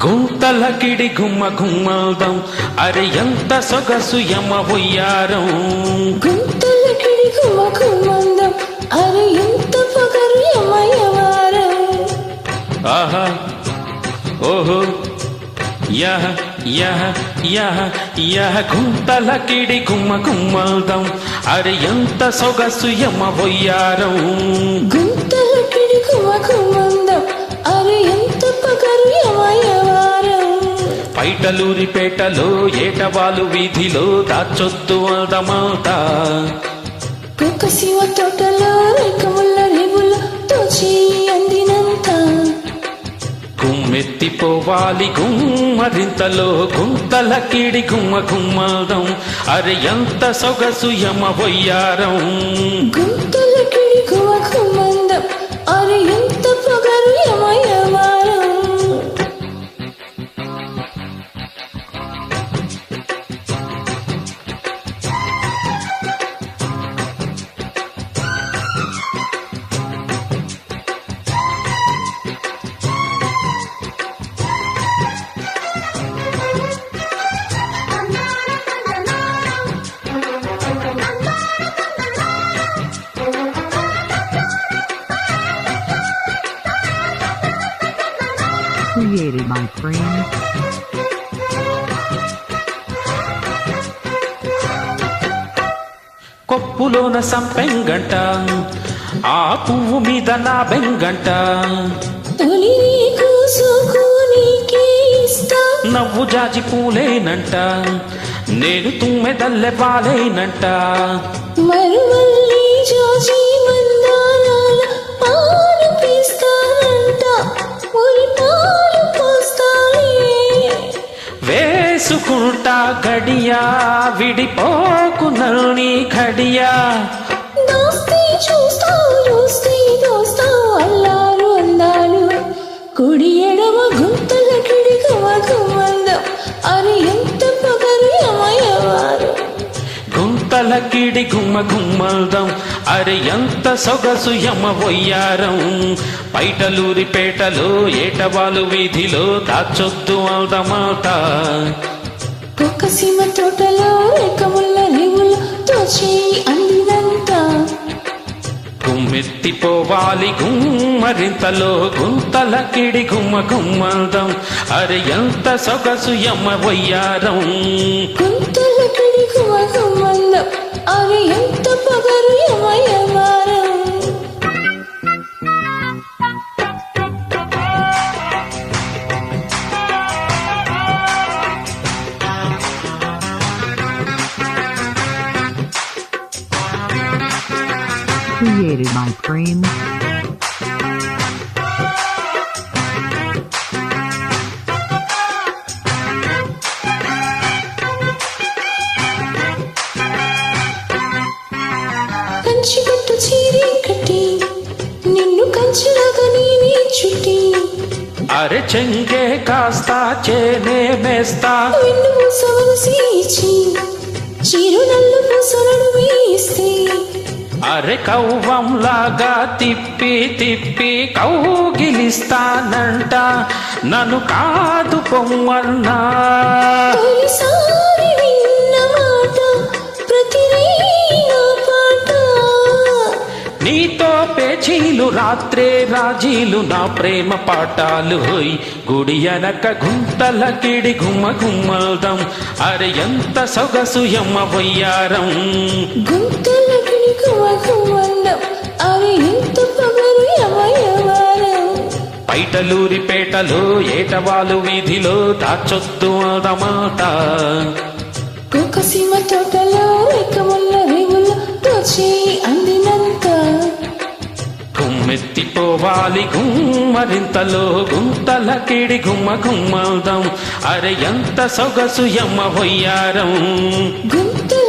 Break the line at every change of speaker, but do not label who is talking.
గుంతలకిడి గుమ్మ గుమ్మల్దం అరే ఎంత సొగసు యమ వయ్యారం.
గుంతలకిడి గుమ్మ గుమ్మల్దం అరే ఎంత పొగరు యమ యవారం.
ఆహా ఓహో యహ యహ యహ యహ గుంతలకిడి గుమ్మ గుమ్మల్దం అరే ఎంత సొగసు యమ వయ్యారం.
గుంతలకిడి గుమ్మ గుమ్మల్దం అరే ఎంత పొగరు యమ యవారం.
పైటలూరిపేటలో ఏటవాలు వీధిలో దాచొద్దు అందమాట.
కుక్కశివ తోటలో రేఖముల రేవుల తోచి అందినంత.
గుమ్మెత్తిపోవాలి గుమ్మరింతలో గుంతలకిడి గుమ్మ గుమ్మల్దం అరే ఎంత సొగసు యమ వయ్యారం.
గుంతలకిడి గుమ్మ గుమ్మల్దం అరే ఎంత పొగరు యమ యవారం.
Created by friends.
కొప్పులోన సంపెంగంట ఆ పువ్వు మీద నా బెంగంట.
తొలి నీకు సోకు నీకే ఇస్తా.
నవ్వు జాజి పూలేనంట నేను తుమ్మెదల్లె పాలేనంట.
మరువల్లి జోజి మందారాల పాలు పీస్తానంట. ఉరి పాలు పోస్తాలే.
వేసుకుంటా గడియా విడిపోకు నల్ని ఘడియా.
దోస్తీ చూస్తావు దోస్తీ దోస్తావు అల్లారు అందాలు. కుడి ఎడమ గుంతలకిడి గుమ్మ గుమ్మల్దం అరే ఎంత పొగరు యమ యవారం.
గుంతలకిడి గుమ్మ గుమ్మల్దం అరే ఎంత సొగసు యమ వయ్యారం. పైటలూరిపేటలో ఏటవాలు వీధిలో దాచొద్దు అందమాట.
కుక్కసీమ తోటలో రేఖముల రేవుల తోచి అందినంత.
గుమ్మెత్తిపోవాలి గుమ్మరింతలో గుంతలకిడి గుమ్మ గుమ్మల్దం అరే ఎంత సొగసు యమ వయ్యారం.
గుంతలకిడి గుమ్మ గుమ్మల్దం అరే ఎంత పొగరు యమ యవారం.
Created by friends.
కంచి కట్టు చీరే కట్టి నిన్ను కంచిలాగా నేనే చుట్టి.
అరే చెంగే కాస్తా చేనే మేస్తా.
వెన్ను మూసవలు సీచి చీరు నల్లు పూసలను వేస్తే.
అరే కవ్వంలాగా తిప్పి తిప్పి కౌగిలిస్తానంట నన్ను కాదు పొమ్మన్నా.
తొలిసారి విన్న మాట ప్రతిరేయి నా పాట.
నీతో పేచీలు రాత్రే రాజీలు నా ప్రేమ పాఠాలు. హోయ్ గుడి అనక గుంతలకిడి గుమ్మ గుమ్మల్దం అరే ఎంత సొగసు యమ వయ్యారం.
గుంతలకిడి గుమ్మ గుమ్మల్దం అరే ఎంత పొగరు యమ యవారం.
పైటలూరిపేటలో ఏటవాలు వీధిలో దాచొద్దు అన్నమాట.
కుక్కసీమ తోటలో రేఖముల రేవుల తోచి అందినంత.
గుమ్మెత్తిపోవాలి గుమ్మరింతలో గుంతలకిడి గుమ్మ గుమ్మల్దం అరే ఎంత సొగసు యమ వయ్యారం.
గుంతల